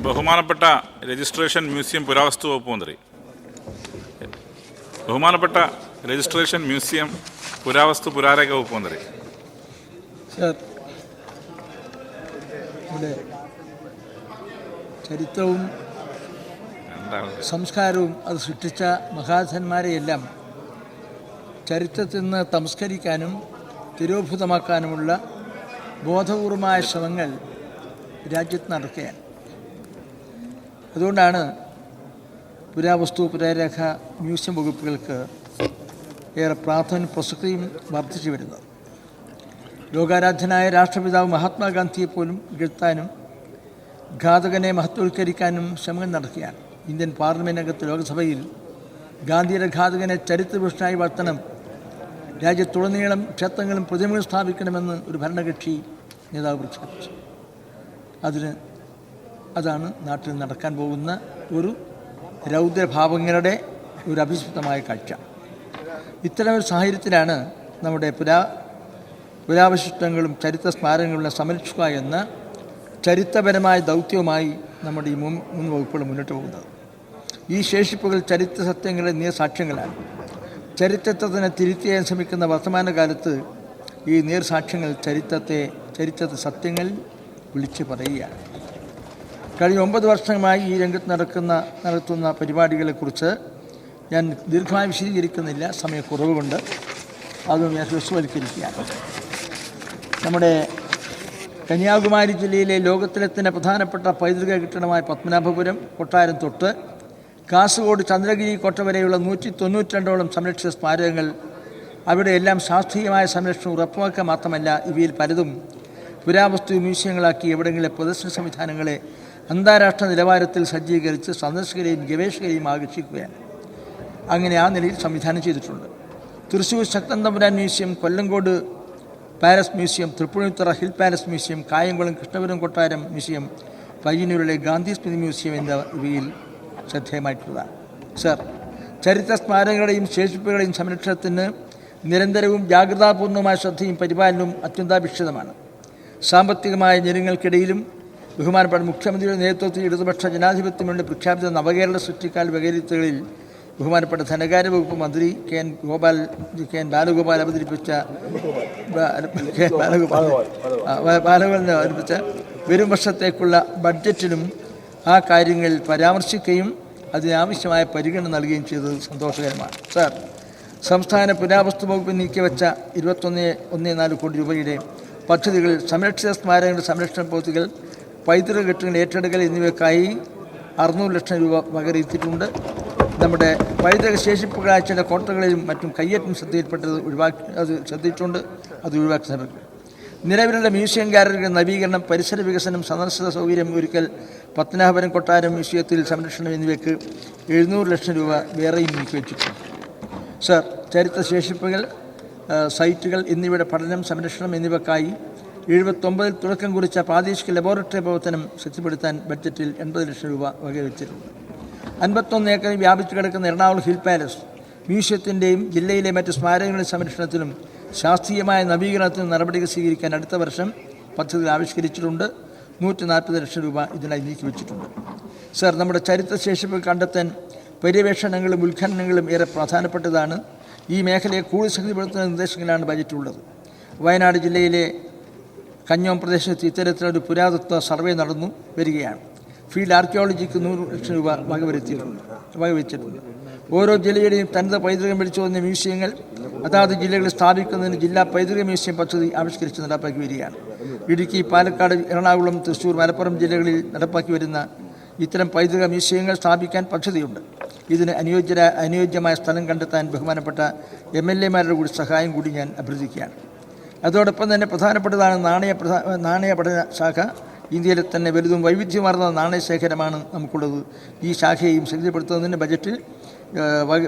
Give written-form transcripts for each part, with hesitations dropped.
ബഹുമാനപ്പെട്ട registration museum പുരാവസ്തു വകുപ്പ് മന്ത്രി, ബഹുമാനപ്പെട്ട രജിസ്ട്രേഷൻ മ്യൂസിയം പുരാവസ്തു പുരാരേഖ വകുപ്പ് മന്ത്രി. സർ, ഇവിടെ ചരിത്രവും സംസ്കാരവും അത് സൃഷ്ടിച്ച മഹാധന്മാരെയെല്ലാം ചരിത്രത്തിൽ നിന്ന് സംസ്കരിക്കാനും തിരോഭൂതമാക്കാനുമുള്ള ബോധപൂർവമായ ശ്രമങ്ങൾ രാജ്യത്ത് നടക്കുകയാണ്. അതുകൊണ്ടാണ് പുരാവസ്തു പുരാരേഖ മ്യൂസിയം വകുപ്പുകൾക്ക് ഏറെ പ്രാധാന്യം പ്രസക്തിയും വർദ്ധിച്ചു വരുന്നത്. ലോകാരാധ്യനായ രാഷ്ട്രപിതാവ് മഹാത്മാഗാന്ധിയെപ്പോലും ഇകഴ്ത്താനും ഘാതകനെ മഹത്വവൽക്കരിക്കാനും ശ്രമങ്ങൾ നടക്കുകയാണ്. ഇന്ത്യൻ പാർലമെൻറ്റിനകത്ത് ലോക്സഭയിൽ ഗാന്ധിയുടെ ഘാതകനെ ചരിത്രപുരുഷനായി വാഴ്ത്തണം, രാജ്യത്തുടനീളം ക്ഷേത്രങ്ങളും പ്രതിമകളും സ്ഥാപിക്കണമെന്ന് ഒരു ഭരണകക്ഷി നേതാവ് പ്രഖ്യാപിച്ചു. അതാണ് നാട്ടിൽ നടക്കാൻ പോകുന്ന ഒരു രൗദ്രഭാവങ്ങളുടെ ഒരു അഭിസ്പൃതമായ കാഴ്ച. ഇത്തരമൊരു സാഹചര്യത്തിലാണ് നമ്മുടെ പുരാവശിഷ്ടങ്ങളും ചരിത്ര സ്മാരകങ്ങളും സംരക്ഷിക്കുക എന്ന ചരിത്രപരമായ ദൗത്യവുമായി നമ്മുടെ ഈ മുൻ വകുപ്പുകൾ മുന്നോട്ട് പോകുന്നത്. ഈ ശേഷിപ്പുകൾ ചരിത്ര സത്യങ്ങളുടെ നേർസാക്ഷ്യങ്ങളാണ്. ചരിത്രത്തിനെ തിരുത്തിയാൻ ശ്രമിക്കുന്ന വർത്തമാനകാലത്ത് ഈ നേർസാക്ഷ്യങ്ങൾ ചരിത്ര സത്യങ്ങൾ വിളിച്ചു പറയുകയാണ്. കഴിഞ്ഞ 9 വർഷമായി ഈ രംഗത്ത് നടത്തുന്ന പരിപാടികളെക്കുറിച്ച് ഞാൻ ദീർഘമായി വിശദീകരിക്കുന്നില്ല, സമയക്കുറവ് കൊണ്ട് അതും ഞാൻ ഹ്രസ്വവൽക്കരിക്കുകയാണ്. നമ്മുടെ കന്യാകുമാരി ജില്ലയിലെ ലോകത്തിലെ തന്നെ പ്രധാനപ്പെട്ട പൈതൃക കെട്ടിടമായ പത്മനാഭപുരം കൊട്ടാരം തൊട്ട് കാസർഗോഡ് ചന്ദ്രഗിരി കോട്ട വരെയുള്ള 192ഓളം സംരക്ഷിത സ്മാരകങ്ങൾ, അവിടെയെല്ലാം ശാസ്ത്രീയമായ സംരക്ഷണം ഉറപ്പാക്കുക മാത്രമല്ല, ഇവയിൽ പലതും പുരാവസ്തു മ്യൂസിയങ്ങളാക്കി എവിടെയെങ്കിലും പ്രദർശന സംവിധാനങ്ങളെ അന്താരാഷ്ട്ര നിലവാരത്തിൽ സജ്ജീകരിച്ച് സന്ദർശകരെയും ഗവേഷകരെയും ആകർഷിക്കുകയാണ്. അങ്ങനെ ആ നിലയിൽ സംവിധാനം ചെയ്തിട്ടുണ്ട്. Thrissur Sakthan Thampuran museum, Kollengode palace museum, Tripunithura hill palace museum, Kayamkulam Krishnapuram കൊട്ടാരം മ്യൂസിയം, പയ്യന്നൂരിലെ ഗാന്ധി സ്മൃതി മ്യൂസിയം ഇവയിൽ ശ്രദ്ധേയമായിട്ടുള്ളതാണ്. സർ, ചരിത്ര സ്മാരകങ്ങളുടെയും ശേഷിപ്പുകളുടെയും സംരക്ഷണത്തിന് നിരന്തരവും ജാഗ്രതാപൂർണമായ ശ്രദ്ധയും പരിപാലനവും അത്യന്താപേക്ഷിതമാണ്. സാമ്പത്തികമായ ഞെരുങ്ങൾക്കിടയിലും ബഹുമാനപ്പെട്ട മുഖ്യമന്ത്രിയുടെ നേതൃത്വത്തിൽ ഇടതുപക്ഷ ജനാധിപത്യമുണ്ട് പ്രഖ്യാപിത നവകേരള സൃഷ്ടിക്കാൽ വകയിരുത്തലുകളിൽ ബഹുമാനപ്പെട്ട ധനകാര്യ വകുപ്പ് മന്ത്രി കെ എൻ ബാലഗോപാൽ അവതരിപ്പിച്ച വരും വർഷത്തേക്കുള്ള ബഡ്ജറ്റിലും ആ കാര്യങ്ങൾ പരാമർശിക്കുകയും അതിനാവശ്യമായ പരിഗണന നൽകുകയും ചെയ്തത് സന്തോഷകരമാണ്. സാർ, സംസ്ഥാന പുരാവസ്തു വകുപ്പ് നീക്കിവെച്ച 21.4 കോടി രൂപയുടെ പദ്ധതികൾ സംരക്ഷിത സ്മാരകങ്ങളുടെ സംരക്ഷണ പദ്ധതികൾ, പൈതൃക കെട്ടുകൾ ഏറ്റെടുക്കൽ എന്നിവയ്ക്കായി 600 ലക്ഷം രൂപ വകയിരുത്തിയിട്ടുണ്ട്. നമ്മുടെ പൈതൃക ശേഷിപ്പുകളായ ചില കോട്ടകളിലും മറ്റും കയ്യേറ്റം ശ്രദ്ധയിൽപ്പെട്ടത് ശ്രദ്ധിച്ചിട്ടുണ്ട്. അത് ഒഴിവാക്കി ശ്രമിക്കും. നിലവിലുള്ള മ്യൂസിയം ഗാലറികളുടെ നവീകരണം, പരിസര വികസനം, സന്ദർശക സൗകര്യം ഒരുക്കൽ, പത്മനാഭപുരം കൊട്ടാരം മ്യൂസിയത്തിൽ സംരക്ഷണം എന്നിവയ്ക്ക് 700 ലക്ഷം രൂപ വേറെയും നീക്കിവെച്ചിട്ടുണ്ട്. സർ, ചരിത്ര ശേഷിപ്പുകൾ, സൈറ്റുകൾ എന്നിവയുടെ പഠനം, സംരക്ഷണം എന്നിവയ്ക്കായി 79 തുടക്കം കുറിച്ച പ്രാദേശിക ലബോറട്ടറി പ്രവർത്തനം ശക്തിപ്പെടുത്താൻ ബഡ്ജറ്റിൽ 80 ലക്ഷം രൂപ വകവെച്ചിട്ടുണ്ട്. 51 ഏക്കറിൽ വ്യാപിച്ചു കിടക്കുന്ന എറണാകുളം ഹിൽ പാലസ് മ്യൂസിയത്തിൻ്റെയും ജില്ലയിലെ മറ്റ് സ്മാരകങ്ങളുടെ സംരക്ഷണത്തിനും ശാസ്ത്രീയമായ നവീകരണത്തിനും നടപടികൾ സ്വീകരിക്കാൻ അടുത്ത വർഷം പദ്ധതി ആവിഷ്കരിച്ചിട്ടുണ്ട്. 140 ലക്ഷം രൂപ ഇതിനായി നീക്കിവെച്ചിട്ടുണ്ട്. സർ, നമ്മുടെ ചരിത്ര ശേഷിപ്പുകൾ കണ്ടെത്താൻ പര്യവേഷണങ്ങളും ഉദ്ഘാടനങ്ങളും ഏറെ പ്രധാനപ്പെട്ടതാണ്. ഈ മേഖലയെ കൂടുതൽ ശക്തിപ്പെടുത്തുന്ന നിർദ്ദേശങ്ങളാണ് ബജറ്റിലുള്ളത്. വയനാട് ജില്ലയിലെ കഞ്ഞോം പ്രദേശത്ത് ഇത്തരത്തിലൊരു പുരാതത്വ സർവേ നടന്നു വരികയാണ്. ഫീൽഡ് ആർക്കിയോളജിക്ക് 100 ലക്ഷം രൂപ വകവെച്ചിട്ടുണ്ട്. ഓരോ ജില്ലയുടെയും തനത് പൈതൃകം വിളിച്ചോതുന്ന മ്യൂസിയങ്ങൾ അതാത് ജില്ലകളിൽ സ്ഥാപിക്കുന്നതിന് ജില്ലാ പൈതൃക മ്യൂസിയം പദ്ധതി ആവിഷ്കരിച്ച് നടപ്പാക്കി വരികയാണ്. ഇടുക്കി, പാലക്കാട്, എറണാകുളം, തൃശ്ശൂർ, മലപ്പുറം ജില്ലകളിൽ നടപ്പാക്കി വരുന്ന ഇത്തരം പൈതൃക മ്യൂസിയങ്ങൾ സ്ഥാപിക്കാൻ പദ്ധതിയുണ്ട്. ഇതിന് അനുയോജ്യമായ സ്ഥലം കണ്ടെത്താൻ ബഹുമാനപ്പെട്ട MLA-മാരുടെ കൂടി സഹായം കൂടി ഞാൻ അഭ്യർത്ഥിക്കുകയാണ്. അതോടൊപ്പം തന്നെ പ്രധാനപ്പെട്ടതാണ് നാണയ പഠന ശാഖ. ഇന്ത്യയിലെ തന്നെ വലുതും വൈവിധ്യമാർന്ന നാണയശേഖരമാണ് നമുക്കുള്ളത്. ഈ ശാഖയെയും ശക്തിപ്പെടുത്തുന്നതിന് ബജറ്റിൽ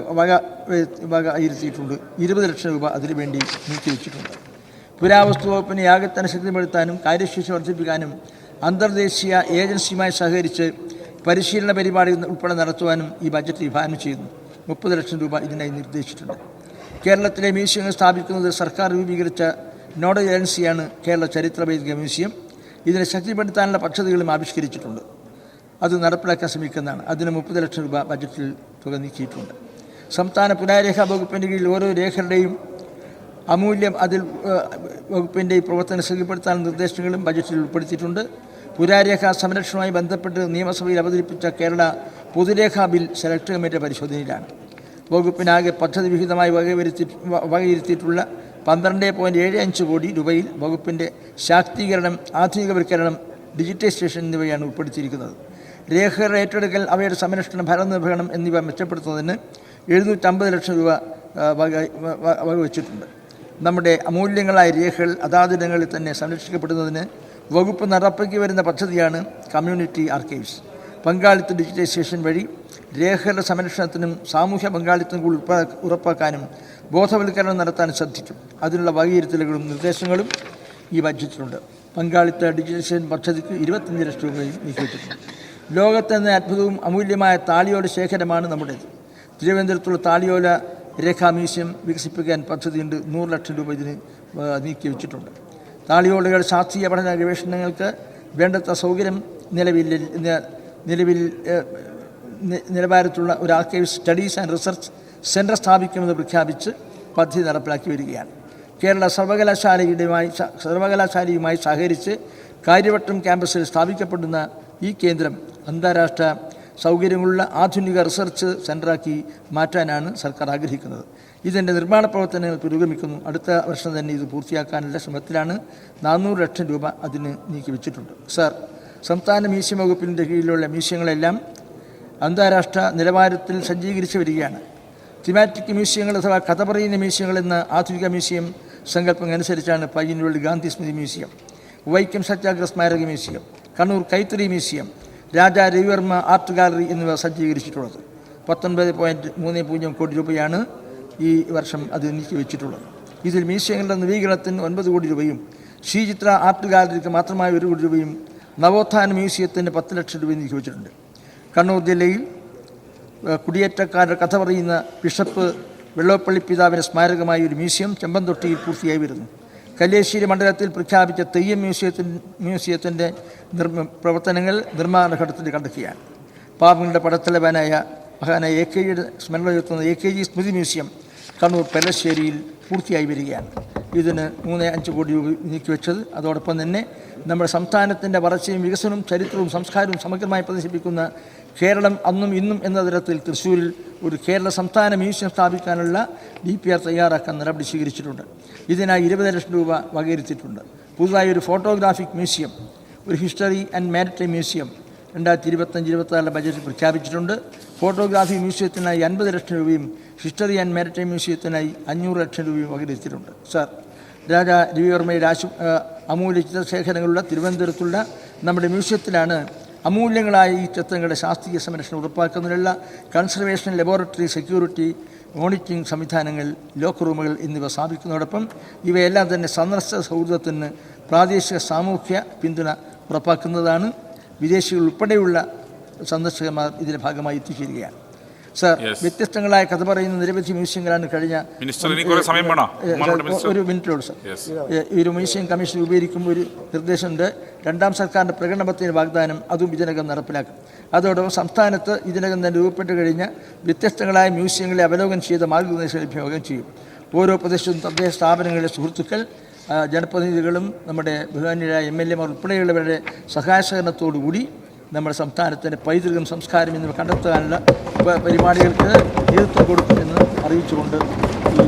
വകയിരുത്തിയിട്ടുണ്ട്. 20 ലക്ഷം രൂപ അതിനുവേണ്ടി നീക്കിവെച്ചിട്ടുണ്ട്. പുരാവസ്തു വകുപ്പിനെ ആകെ തന്നെ ശക്തിപ്പെടുത്താനും കാര്യശേഷി വർദ്ധിപ്പിക്കാനും അന്തർദേശീയ ഏജൻസിയുമായി സഹകരിച്ച് പരിശീലന പരിപാടി ഉൾപ്പെടെ നടത്തുവാനും ഈ ബജറ്റ് വിഭാവനം ചെയ്യുന്നു. 30 ലക്ഷം രൂപ ഇതിനായി നിർദ്ദേശിച്ചിട്ടുണ്ട്. കേരളത്തിലെ മ്യൂസിയങ്ങൾ സ്ഥാപിക്കുന്നത് സർക്കാർ രൂപീകരിച്ച നോഡൽ ഏജൻസിയാണ് കേരള ചരിത്ര പൈതൃക മ്യൂസിയം. ഇതിനെ ശക്തിപ്പെടുത്താനുള്ള പദ്ധതികളും ആവിഷ്കരിച്ചിട്ടുണ്ട്. അത് നടപ്പിലാക്കാൻ ശ്രമിക്കുന്നതാണ്. അതിന് 30 ലക്ഷം രൂപ ബജറ്റിൽ തുക നീക്കിയിട്ടുണ്ട്. സംസ്ഥാന പുരാരേഖാ വകുപ്പിൻ്റെ കീഴിൽ ഓരോ രേഖകളുടെയും അമൂല്യം വകുപ്പിൻ്റെ പ്രവർത്തനം ശക്തിപ്പെടുത്താൻ നിർദ്ദേശങ്ങളും ബജറ്റിൽ ഉൾപ്പെടുത്തിയിട്ടുണ്ട്. പുരാരേഖാ സംരക്ഷണവുമായി ബന്ധപ്പെട്ട് നിയമസഭയിൽ അവതരിപ്പിച്ച കേരള പൊതുരേഖാ ബിൽ സെലക്ട് കമ്മിറ്റി പരിശോധനയിലാണ്. വകുപ്പിനാകെ പദ്ധതി വിഹിതമായി വകയിരുത്തിയിട്ടുള്ള 12.75 കോടി രൂപയിൽ വകുപ്പിൻ്റെ ശാക്തീകരണം, ആധുനികവൽക്കരണം, ഡിജിറ്റൈസേഷൻ എന്നിവയാണ് ഉൾപ്പെടുത്തിയിരിക്കുന്നത്. രേഖകളുടെ ഏറ്റെടുക്കൽ, അവയുടെ സംരക്ഷണം, ഭരണനിർവഹണം എന്നിവ മെച്ചപ്പെടുത്തുന്നതിന് 750 ലക്ഷം രൂപ വകവച്ചിട്ടുണ്ട്. നമ്മുടെ അമൂല്യങ്ങളായ രേഖകൾ അതാതിടങ്ങളിൽ തന്നെ സംരക്ഷിക്കപ്പെടുന്നതിന് വകുപ്പ് നടപ്പാക്കി വരുന്ന പദ്ധതിയാണ് കമ്മ്യൂണിറ്റി ആർക്കൈവ്സ്. പങ്കാളിത്ത ഡിജിറ്റൈസേഷൻ വഴി രേഖകളുടെ സംരക്ഷണത്തിനും സാമൂഹ്യ പങ്കാളിത്തം ഉറപ്പാക്കാനും ബോധവൽക്കരണം നടത്താനും ശ്രദ്ധിക്കും. അതിനുള്ള വകയിരുത്തലുകളും നിർദ്ദേശങ്ങളും ഈ ബഡ്ജറ്റിലുണ്ട്. പങ്കാളിത്ത ഡിജിറ്റൈസേഷൻ പദ്ധതിക്ക് 25 ലക്ഷം രൂപയും നീക്കിവെച്ചിട്ടുണ്ട്. ലോകത്തെന്ന അത്ഭുതവും അമൂല്യമായ താളിയോല ശേഖരമാണ് നമ്മുടേത്. തിരുവനന്തപുരത്തുള്ള താളിയോല രേഖാ മ്യൂസിയം വികസിപ്പിക്കാൻ പദ്ധതിയുണ്ട്. 100 ലക്ഷം രൂപ ഇതിന് നീക്കിവെച്ചിട്ടുണ്ട്. താളിയോലയുടെ ശാസ്ത്രീയ പഠന ഗവേഷണങ്ങൾക്ക് വേണ്ടത്ര സൗകര്യം നിലവാരത്തുള്ള ഒരു archive studies and research centre സ്ഥാപിക്കുമെന്ന് പ്രഖ്യാപിച്ച് പദ്ധതി നടപ്പിലാക്കി വരികയാണ്. കേരള സർവകലാശാലയുമായി സഹകരിച്ച് കാര്യവട്ടം ക്യാമ്പസിൽ സ്ഥാപിക്കപ്പെടുന്ന ഈ കേന്ദ്രം അന്താരാഷ്ട്ര സൗകര്യങ്ങളുള്ള ആധുനിക റിസർച്ച് സെൻ്ററാക്കി മാറ്റാനാണ് സർക്കാർ ആഗ്രഹിക്കുന്നത്. ഇതിൻ്റെ നിർമ്മാണ പ്രവർത്തനങ്ങൾ പുരോഗമിക്കുന്നു. അടുത്ത വർഷം തന്നെ ഇത് പൂർത്തിയാക്കാനുള്ള ശ്രമത്തിലാണ്. 400 ലക്ഷം രൂപ അതിന് നീക്കിവെച്ചിട്ടുണ്ട്. സർ, സംസ്ഥാന മ്യൂസിയം വകുപ്പിൻ്റെ കീഴിലുള്ള മ്യൂസിയങ്ങളെല്ലാം അന്താരാഷ്ട്ര നിലവാരത്തിൽ സജ്ജീകരിച്ച് വരികയാണ്. തിമാറ്റിക് മ്യൂസിയങ്ങൾ അഥവാ കഥ പറയുന്ന മ്യൂസിയങ്ങൾ എന്ന ആധുനിക മ്യൂസിയം സങ്കല്പം അനുസരിച്ചാണ് പയ്യന്നൂരിൽ ഗാന്ധി സ്മൃതി മ്യൂസിയം, വൈക്കം സത്യാഗ്രഹ സ്മാരക മ്യൂസിയം, കണ്ണൂർ കൈത്തറി museum, Raja Ravi Varma art gallery എന്നിവ സജ്ജീകരിച്ചിട്ടുള്ളത്. 19.30 കോടി രൂപയാണ് ഈ വർഷം അത് നീക്കിവെച്ചിട്ടുള്ളത്. ഇതിൽ മ്യൂസിയങ്ങളുടെ നവീകരണത്തിന് 9 കോടി രൂപയും ശ്രീചിത്ര ആർട്ട് ഗാലറിക്ക് മാത്രമായ 1 കോടി രൂപയും നവോത്ഥാന മ്യൂസിയത്തിന് 10 ലക്ഷം രൂപയും നീക്കിവെച്ചിട്ടുണ്ട്. കണ്ണൂർ ജില്ലയിൽ കുടിയേറ്റക്കാരുടെ കഥ പറയുന്ന ബിഷപ്പ് വെള്ളോപ്പള്ളി പിതാവിൻ്റെ സ്മാരകമായ ഒരു മ്യൂസിയം ചെമ്പന്തൊട്ടിയിൽ പൂർത്തിയായി വരുന്നു. കല്യാശ്ശേരി മണ്ഡലത്തിൽ പ്രഖ്യാപിച്ച തെയ്യം മ്യൂസിയത്തിൻ്റെ പ്രവർത്തനങ്ങൾ നിർമ്മാണ ഘട്ടത്തിൽ കണ്ടെത്തിയാണ്. പാവങ്ങളുടെ പടത്തലവനായ മഹാനായ AKGയുടെ സ്മരണ ഉയർത്തുന്ന AKG സ്മൃതി മ്യൂസിയം കണ്ണൂർ പെരശ്ശേരിയിൽ പൂർത്തിയായി വരികയാണ്. ഇതിന് 3.5 കോടി രൂപ നീക്കിവെച്ചത്. അതോടൊപ്പം തന്നെ നമ്മുടെ സംസ്ഥാനത്തിൻ്റെ വളർച്ചയും വികസനവും ചരിത്രവും സംസ്കാരവും സമഗ്രമായി പ്രദർശിപ്പിക്കുന്ന കേരളം അന്നും ഇന്നും എന്ന തരത്തിൽ തൃശ്ശൂരിൽ ഒരു കേരള സംസ്ഥാന മ്യൂസിയം സ്ഥാപിക്കാനുള്ള DPR തയ്യാറാക്കാൻ നടപടി സ്വീകരിച്ചിട്ടുണ്ട്. ഇതിനായി 20 ലക്ഷം രൂപ വകയിരുത്തിയിട്ടുണ്ട്. പുതുതായി ഒരു ഫോട്ടോഗ്രാഫിക് മ്യൂസിയം, ഒരു ഹിസ്റ്ററി ആൻഡ് മാരിടൈം മ്യൂസിയം 2025-26 ബജറ്റിൽ പ്രഖ്യാപിച്ചിട്ടുണ്ട്. ഫോട്ടോഗ്രാഫി മ്യൂസിയത്തിനായി 50 ലക്ഷം രൂപയും ഹിസ്റ്ററി ആൻഡ് മാരിടൈം മ്യൂസിയത്തിനായി 500 ലക്ഷം രൂപയും വകയിരുത്തിയിട്ടുണ്ട്. സർ, രാജാ രവിവർമ്മയുടെ അമൂല്യ ചിത്രശേഖരങ്ങളുള്ള തിരുവനന്തപുരത്തുള്ള നമ്മുടെ മ്യൂസിയത്തിലാണ് അമൂല്യങ്ങളായ ഈ ചിത്രങ്ങളുടെ ശാസ്ത്രീയ സംരക്ഷണം ഉറപ്പാക്കുന്നതിനുള്ള കൺസർവേഷൻ ലബോറട്ടറി, സെക്യൂരിറ്റി, മോണിറ്ററിംഗ് സംവിധാനങ്ങൾ, ലോക്ക് റൂമുകൾ എന്നിവ സ്ഥാപിക്കുന്നതോടൊപ്പം ഇവയെല്ലാം തന്നെ സന്ദർശക സൗഹൃദത്തിന് പ്രാദേശിക സാമൂഹ്യ പിന്തുണ ഉറപ്പാക്കുന്നതാണ്. വിദേശികൾ ഉൾപ്പെടെയുള്ള സന്ദർശകന്മാർ ഇതിൻ്റെ ഭാഗമായി എത്തിച്ചേരുകയാണ്. സർ, വ്യത്യസ്തങ്ങളായ കഥ പറയുന്ന നിരവധി മ്യൂസിയങ്ങളാണ് കഴിഞ്ഞ ഒരു മിനിറ്റിലോട് സർ ഈ ഒരു മ്യൂസിയം കമ്മീഷൻ രൂപീകരിക്കുമ്പോൾ ഒരു നിർദ്ദേശമുണ്ട്. 2ാം സർക്കാരിൻ്റെ പ്രകടനപത്രത്തിൻ്റെ വാഗ്ദാനം അതും ഇതിനകം നടപ്പിലാക്കും. അതോടൊപ്പം സംസ്ഥാനത്ത് ഇതിനകം തന്നെ രൂപപ്പെട്ട് കഴിഞ്ഞ വ്യത്യസ്തങ്ങളായ മ്യൂസിയങ്ങളെ അവലോകനം ചെയ്ത മാർഗ്ഗനിർദ്ദേശങ്ങൾ ലഭ്യമാവുകയും ചെയ്യും. ഓരോ പ്രദേശത്തും തദ്ദേശ സ്ഥാപനങ്ങളിലെ സുഹൃത്തുക്കൾ, ജനപ്രതിനിധികളും നമ്മുടെ ബഹുമാന്യരായ MLA ഉൾപ്പെടെയുള്ളവരുടെ സഹായ സഹകരണത്തോടുകൂടി നമ്മുടെ സംസ്ഥാനത്തിൻ്റെ പൈതൃകം, സംസ്കാരം എന്നിവ കണ്ടെത്താനുള്ള പരിപാടികൾക്ക് നേതൃത്വം കൊടുക്കുമെന്ന് അറിയിച്ചുകൊണ്ട് ഈ